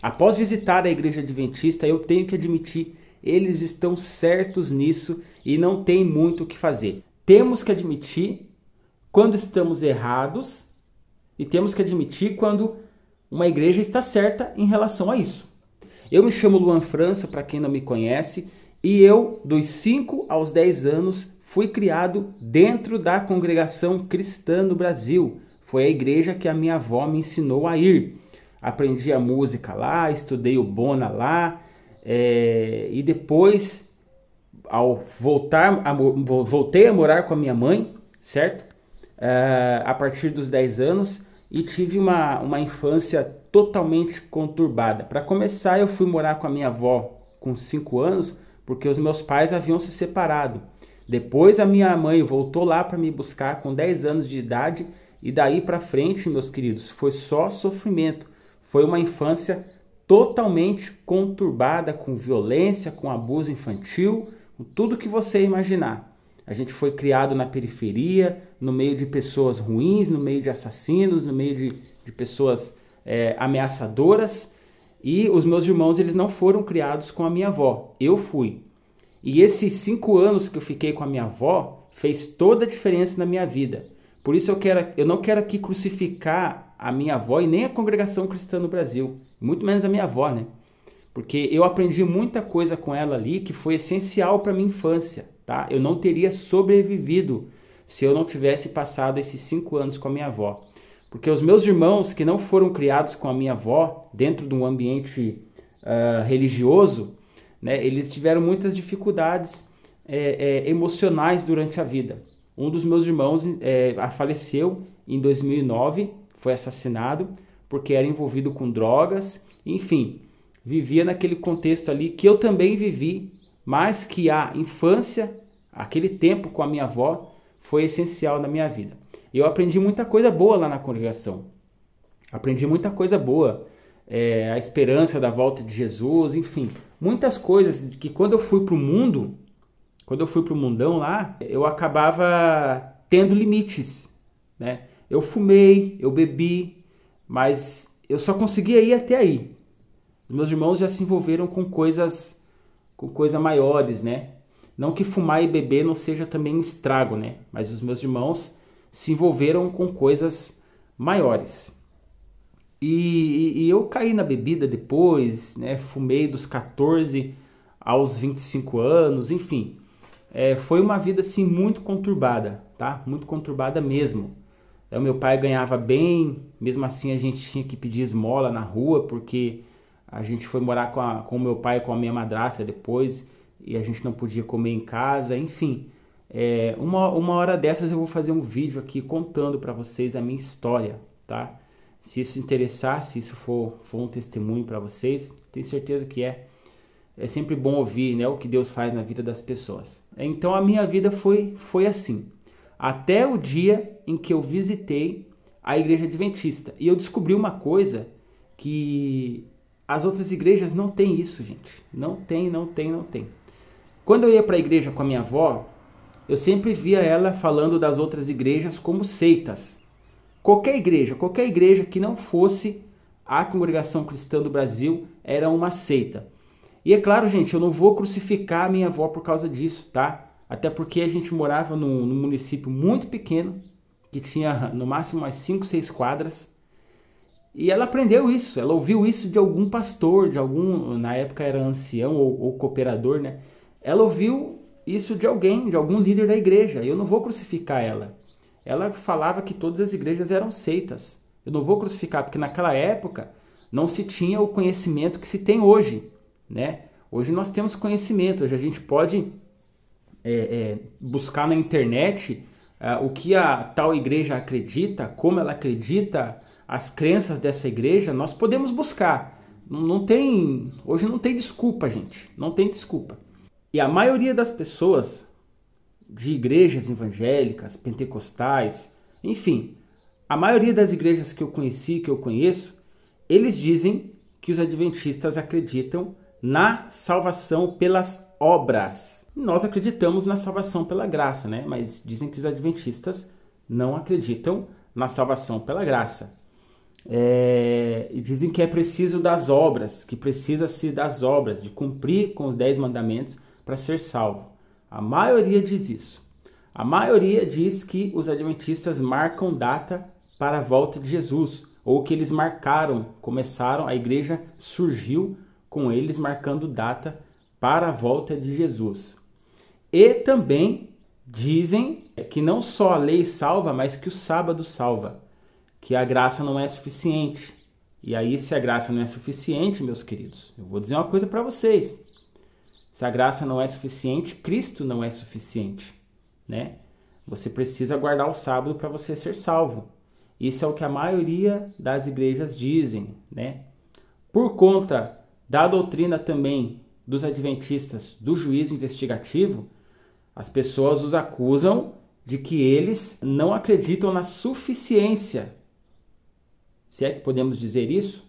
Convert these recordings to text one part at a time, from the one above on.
Após visitar a igreja adventista, eu tenho que admitir, eles estão certos nisso e não tem muito o que fazer. Temos que admitir quando estamos errados e temos que admitir quando uma igreja está certa em relação a isso. Eu me chamo Luan França, para quem não me conhece, e eu, dos 5 aos 10 anos, fui criado dentro da Congregação Cristã no Brasil. Foi a igreja que a minha avó me ensinou a ir. Aprendi a música lá, estudei o Bona lá, e depois, voltei a morar com a minha mãe, certo? A partir dos 10 anos, e tive uma infância totalmente conturbada. Para começar, eu fui morar com a minha avó com 5 anos, porque os meus pais haviam se separado. Depois a minha mãe voltou lá para me buscar com 10 anos de idade, e daí para frente, meus queridos, foi só sofrimento. Foi uma infância totalmente conturbada, com violência, com abuso infantil, com tudo que você imaginar. A gente foi criado na periferia, no meio de pessoas ruins, no meio de assassinos, no meio de pessoas ameaçadoras. E os meus irmãos, eles não foram criados com a minha avó. Eu fui. E esses 5 anos que eu fiquei com a minha avó fez toda a diferença na minha vida. Por isso eu não quero aqui crucificar a minha avó e nem a Congregação Cristã no Brasil. Muito menos a minha avó, né? Porque eu aprendi muita coisa com ela ali que foi essencial para a minha infância, tá? Eu não teria sobrevivido se eu não tivesse passado esses 5 anos com a minha avó. Porque os meus irmãos que não foram criados com a minha avó, dentro de um ambiente religioso, né, eles tiveram muitas dificuldades emocionais durante a vida. Um dos meus irmãos faleceu em 2009, foi assassinado porque era envolvido com drogas, enfim, vivia naquele contexto ali que eu também vivi, mas que a infância, aquele tempo com a minha avó, foi essencial na minha vida. Eu aprendi muita coisa boa lá na congregação. Aprendi muita coisa boa. A esperança da volta de Jesus, enfim. Muitas coisas que quando eu fui para o mundo, quando eu fui para o mundão lá, eu acabava tendo limites, né? Eu fumei, eu bebi, mas eu só conseguia ir até aí. Os meus irmãos já se envolveram com coisas maiores, né? Não que fumar e beber não seja também um estrago, né? Mas os meus irmãos se envolveram com coisas maiores. E eu caí na bebida depois, né? Fumei dos 14 aos 25 anos, enfim. Foi uma vida assim muito conturbada, tá? Muito conturbada mesmo. O meu pai ganhava bem, mesmo assim a gente tinha que pedir esmola na rua, porque a gente foi morar com o meu pai e com a minha madrasta depois, e a gente não podia comer em casa, enfim. Uma hora dessas eu vou fazer um vídeo aqui contando para vocês a minha história, tá? Se isso interessar, se isso for um testemunho para vocês, tenho certeza que é sempre bom ouvir, né, o que Deus faz na vida das pessoas. Então a minha vida foi assim, até o dia em que eu visitei a igreja adventista. E eu descobri uma coisa, que as outras igrejas não têm isso, gente. Não tem. Quando eu ia para a igreja com a minha avó, eu sempre via ela falando das outras igrejas como seitas. Qualquer igreja que não fosse a Congregação Cristã do Brasil era uma seita. E é claro, gente, eu não vou crucificar a minha avó por causa disso, tá? Até porque a gente morava num município muito pequeno, que tinha no máximo umas 5, 6 quadras. E ela aprendeu isso, ela ouviu isso de algum pastor, na época era ancião ou cooperador, né? Ela ouviu isso de algum líder da igreja. Eu não vou crucificar ela. Ela falava que todas as igrejas eram seitas. Eu não vou crucificar, porque naquela época não se tinha o conhecimento que se tem hoje, né? Hoje nós temos conhecimento, hoje a gente pode buscar na internet o que a tal igreja acredita, como ela acredita, as crenças dessa igreja, nós podemos buscar. Hoje não tem desculpa, gente, não tem desculpa. E a maioria das pessoas de igrejas evangélicas, pentecostais, enfim, a maioria das igrejas que eu conheci, que eu conheço, eles dizem que os adventistas acreditam na salvação pelas obras. Nós acreditamos na salvação pela graça, né? Mas dizem que os adventistas não acreditam na salvação pela graça. E dizem que é preciso das obras, que precisa-se das obras, de cumprir com os 10 mandamentos para ser salvo. A maioria diz isso. A maioria diz que os adventistas marcam data para a volta de Jesus, ou que eles começaram, a igreja surgiu com eles marcando data para a volta de Jesus. E também dizem que não só a lei salva, mas que o sábado salva, que a graça não é suficiente. E aí, se a graça não é suficiente, meus queridos, eu vou dizer uma coisa para vocês. Se a graça não é suficiente, Cristo não é suficiente, né? Você precisa guardar o sábado para você ser salvo. Isso é o que a maioria das igrejas dizem, né? Por conta da doutrina também dos adventistas do juízo investigativo, as pessoas os acusam de que eles não acreditam na suficiência, se é que podemos dizer isso,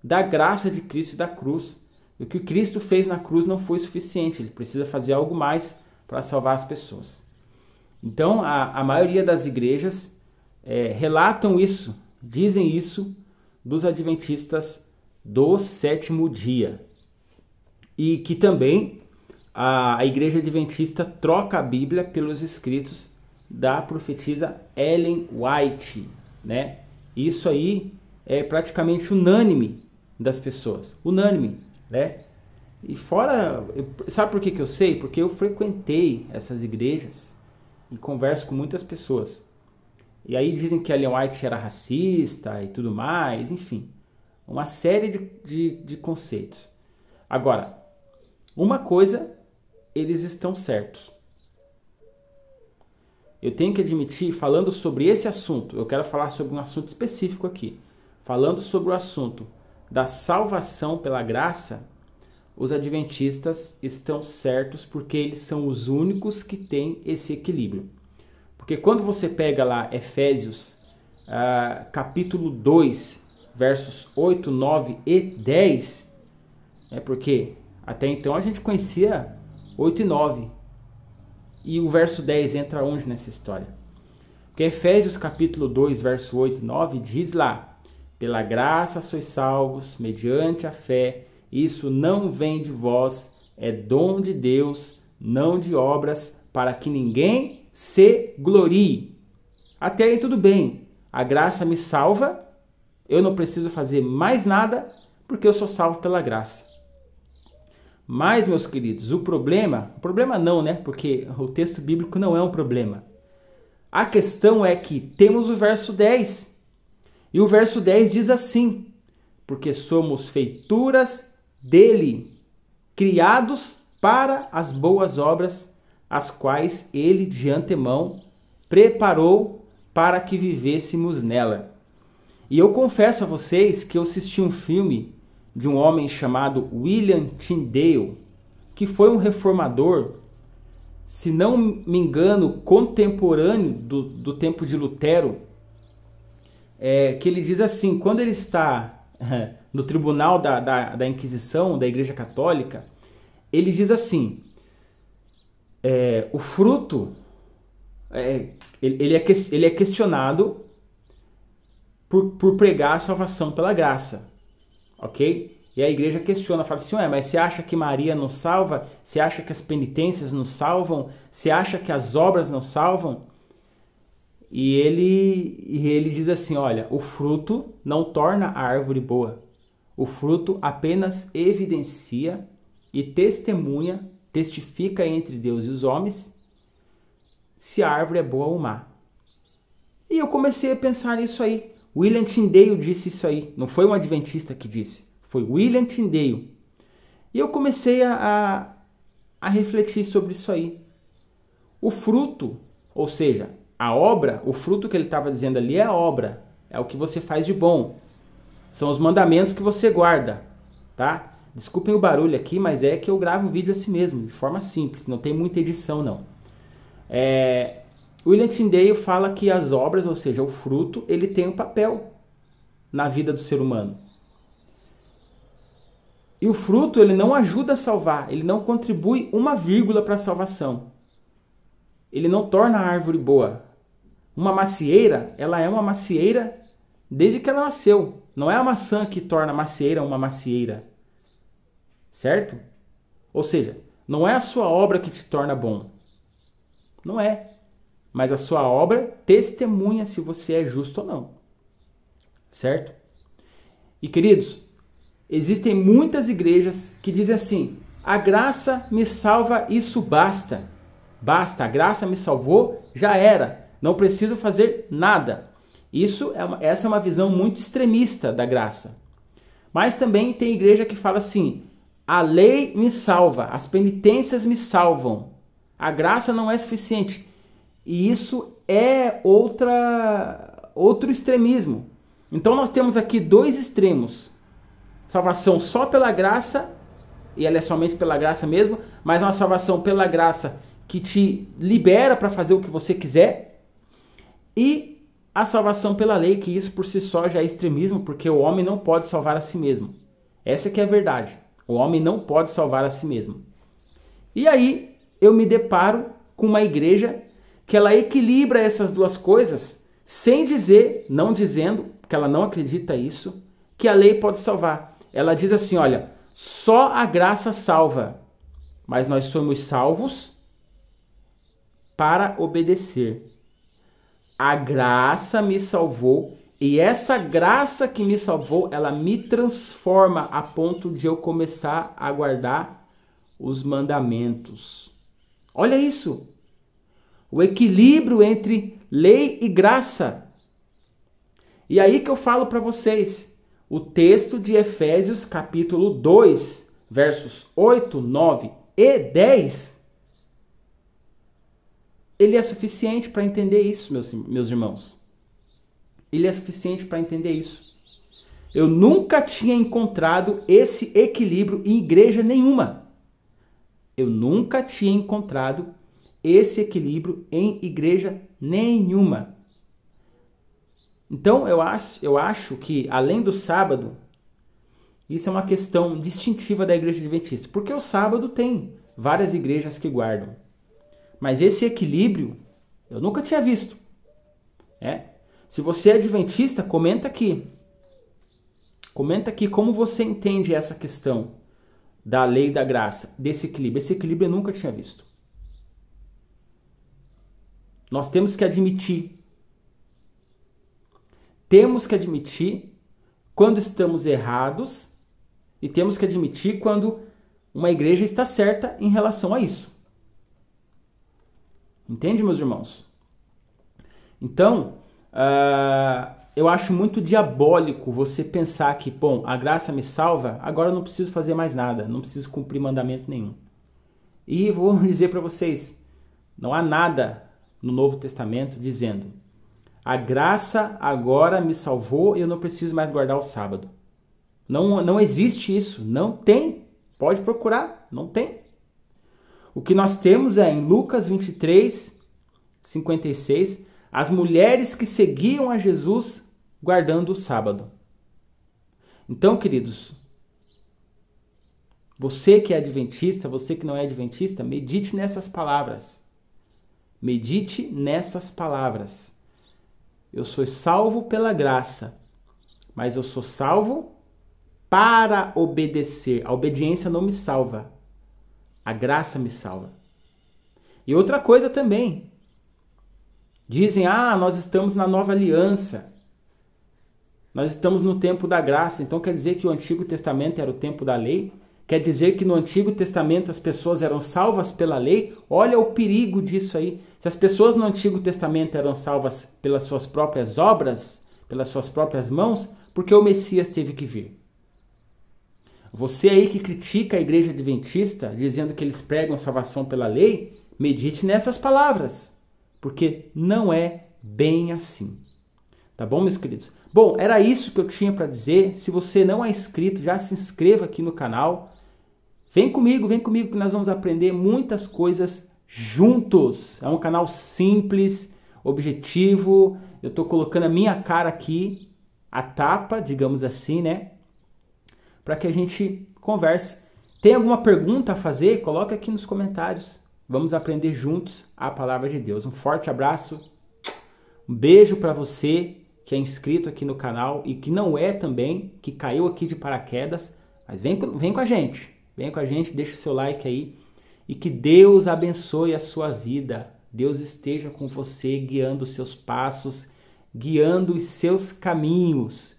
da graça de Cristo e da cruz. O que Cristo fez na cruz não foi suficiente, ele precisa fazer algo mais para salvar as pessoas. Então, a maioria das igrejas relatam isso, dizem isso dos adventistas do sétimo dia. E que também a igreja adventista troca a Bíblia pelos escritos da profetisa Ellen White, né? Isso aí é praticamente unânime das pessoas, unânime, né? E fora, sabe por que eu sei? Porque eu frequentei essas igrejas e converso com muitas pessoas. E aí dizem que a Ellen White era racista e tudo mais, enfim, uma série de conceitos. Agora, uma coisa, eles estão certos. Eu tenho que admitir, falando sobre esse assunto, eu quero falar sobre um assunto específico aqui. Falando sobre o assunto da salvação pela graça, os adventistas estão certos porque eles são os únicos que têm esse equilíbrio. Porque quando você pega lá Efésios capítulo 2, versos 8, 9 e 10, porque até então a gente conhecia 8 e 9. E o verso 10 entra onde nessa história? Porque Efésios capítulo 2, verso 8 e 9 diz lá: pela graça sois salvos, mediante a fé, isso não vem de vós, é dom de Deus, não de obras, para que ninguém se glorie. Até aí tudo bem, a graça me salva, eu não preciso fazer mais nada, porque eu sou salvo pela graça. Mas, meus queridos, o problema não, né? Porque o texto bíblico não é um problema. A questão é que temos o verso 10. E o verso 10 diz assim: porque somos feituras dele, criados para as boas obras, as quais ele de antemão preparou para que vivêssemos nela. E eu confesso a vocês que eu assisti um filme de um homem chamado William Tyndale, que foi um reformador, se não me engano, contemporâneo do tempo de Lutero, que ele diz assim, quando ele está no tribunal da Inquisição, da Igreja Católica, ele diz assim, o fruto, ele é questionado por pregar a salvação pela graça. Ok? E a igreja questiona, fala assim, mas você acha que Maria não salva? Você acha que as penitências não salvam? Você acha que as obras não salvam? E ele diz assim, olha, o fruto não torna a árvore boa. O fruto apenas evidencia e testifica entre Deus e os homens se a árvore é boa ou má. E eu comecei a pensar nisso aí. William Tyndale disse isso aí, não foi um adventista que disse, foi William Tyndale. E eu comecei a refletir sobre isso aí. O fruto, ou seja, a obra, o fruto que ele estava dizendo ali é a obra, é o que você faz de bom. São os mandamentos que você guarda, tá? Desculpem o barulho aqui, mas é que eu gravo o vídeo assim mesmo, de forma simples, não tem muita edição não. William Tyndale fala que as obras, ou seja, o fruto, ele tem um papel na vida do ser humano. E o fruto, ele não ajuda a salvar, ele não contribui uma vírgula para a salvação. Ele não torna a árvore boa. Uma macieira, ela é uma macieira desde que ela nasceu. Não é a maçã que torna a macieira uma macieira. Certo? Ou seja, não é a sua obra que te torna bom. Não é. Mas a sua obra testemunha se você é justo ou não. Certo? E queridos, existem muitas igrejas que dizem assim: a graça me salva, isso basta. Basta, a graça me salvou, já era. Não preciso fazer nada. Essa é uma visão muito extremista da graça. Mas também tem igreja que fala assim: a lei me salva, as penitências me salvam. A graça não é suficiente. E isso é outro extremismo. Então nós temos aqui dois extremos. Salvação só pela graça, e ela é somente pela graça mesmo, mas uma salvação pela graça que te libera para fazer o que você quiser. E a salvação pela lei, que isso por si só já é extremismo, porque o homem não pode salvar a si mesmo. Essa que é a verdade. O homem não pode salvar a si mesmo. E aí eu me deparo com uma igreja que ela equilibra essas duas coisas, sem dizer, não dizendo, porque ela não acredita isso, que a lei pode salvar. Ela diz assim, olha, só a graça salva, mas nós somos salvos para obedecer. A graça me salvou, e essa graça que me salvou, ela me transforma a ponto de eu começar a guardar os mandamentos. Olha isso! O equilíbrio entre lei e graça. E aí que eu falo para vocês, o texto de Efésios capítulo 2, versos 8, 9 e 10, ele é suficiente para entender isso, meus irmãos. Ele é suficiente para entender isso. Eu nunca tinha encontrado esse equilíbrio em igreja nenhuma. Eu nunca tinha encontrado esse equilíbrio em igreja nenhuma. Então, eu acho que, além do sábado, isso é uma questão distintiva da igreja adventista. Porque o sábado tem várias igrejas que guardam. Mas esse equilíbrio, eu nunca tinha visto. Se você é adventista, comenta aqui. Comenta aqui como você entende essa questão da lei e da graça, desse equilíbrio. Esse equilíbrio eu nunca tinha visto. Nós temos que admitir. Temos que admitir quando estamos errados e temos que admitir quando uma igreja está certa em relação a isso. Entende, meus irmãos? Então, eu acho muito diabólico você pensar que, bom, a graça me salva, agora eu não preciso fazer mais nada, não preciso cumprir mandamento nenhum. E vou dizer para vocês, não há nada no Novo Testamento dizendo: a graça agora me salvou e eu não preciso mais guardar o sábado. Não existe isso, não tem. Pode procurar, não tem. O que nós temos é em Lucas 23, 56, as mulheres que seguiam a Jesus guardando o sábado. Então, queridos, você que é adventista, você que não é adventista, medite nessas palavras. Medite nessas palavras. Eu sou salvo pela graça, mas eu sou salvo para obedecer. A obediência não me salva. A graça me salva. E outra coisa também. Dizem, nós estamos na nova aliança. Nós estamos no tempo da graça. Então quer dizer que o Antigo Testamento era o tempo da lei? Quer dizer que no Antigo Testamento as pessoas eram salvas pela lei? Olha o perigo disso aí. Se as pessoas no Antigo Testamento eram salvas pelas suas próprias obras, pelas suas próprias mãos, por que o Messias teve que vir? Você aí que critica a igreja adventista, dizendo que eles pregam salvação pela lei, medite nessas palavras, porque não é bem assim. Tá bom, meus queridos? Bom, era isso que eu tinha para dizer. Se você não é inscrito, já se inscreva aqui no canal. Vem comigo que nós vamos aprender muitas coisas juntos. É um canal simples, objetivo. Eu estou colocando a minha cara aqui, a tapa, digamos assim, né? Para que a gente converse. Tem alguma pergunta a fazer? Coloca aqui nos comentários. Vamos aprender juntos a palavra de Deus. Um forte abraço, um beijo para você que é inscrito aqui no canal e que não é também, que caiu aqui de paraquedas, mas vem com a gente. Vem com a gente, deixa o seu like aí. E que Deus abençoe a sua vida. Deus esteja com você, guiando os seus passos, guiando os seus caminhos.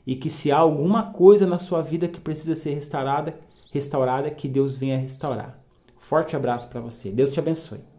E que se há alguma coisa na sua vida que precisa ser restaurada, que Deus venha restaurar. Forte abraço para você. Deus te abençoe.